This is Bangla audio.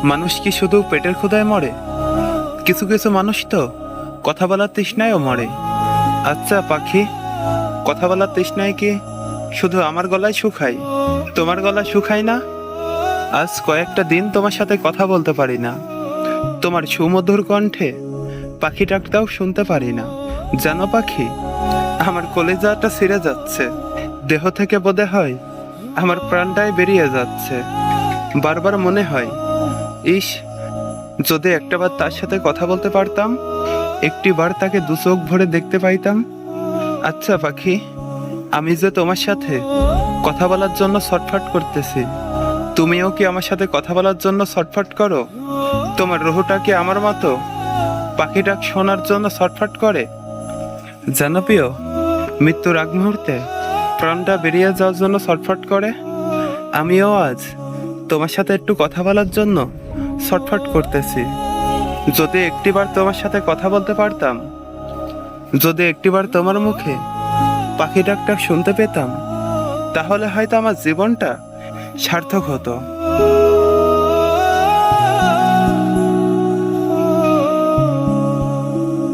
মানুষ কি শুধু পেটের ক্ষুধায় মরে? কিছু কিছু মানুষ তো কথা বলার তৃষ্ণায়ও মরে। আচ্ছা পাখি, কথা বলার তৃষ্ণায় কি শুধু আমার গলায় শুকায়? তোমার গলা শুকায় না? আজ কয়েকটা দিন তোমার সাথে কথা বলতে পারি না। তোমার সুমধুর কণ্ঠে পাখি ডাকটাও শুনতে পারি না। জানো পাখি, আমার কলিজাটা ছিঁড়ে যাচ্ছে। দেহ থেকে বোধে হয় আমার প্রাণটাই বেরিয়ে যাচ্ছে। বারবার মনে হয়, ইস, যদি একটাবার তার সাথে কথা বলতে পারতাম, একটিবার তাকে দু চোখ ভরে দেখতে পাইতাম। আচ্ছা পাখি, আমি যে তোমার সাথে কথা বলার জন্য ছটফট করতেছি, তুমিও কি আমার সাথে কথা বলার জন্য ছটফট করো? তোমার রুহটা কি আমার মতো পাখি ডাক শোনার জন্য ছটফট করে? জানো প্রিয়, মৃত্যুর আগ মুহূর্তে প্রাণটা বেরিয়ে যাওয়ার জন্য ছটফট করে। আমিও আজ তোমার সাথে একটু কথা বলার জন্য ছটফট করতেছি। যদি একটিবার তোমার সাথে কথা বলতে পারতাম, যদি একটিবার তোমার মুখে পাখি ডাকটা শুনতে পেতাম, তাহলে হয়তো আমার জীবনটা সার্থক হতো।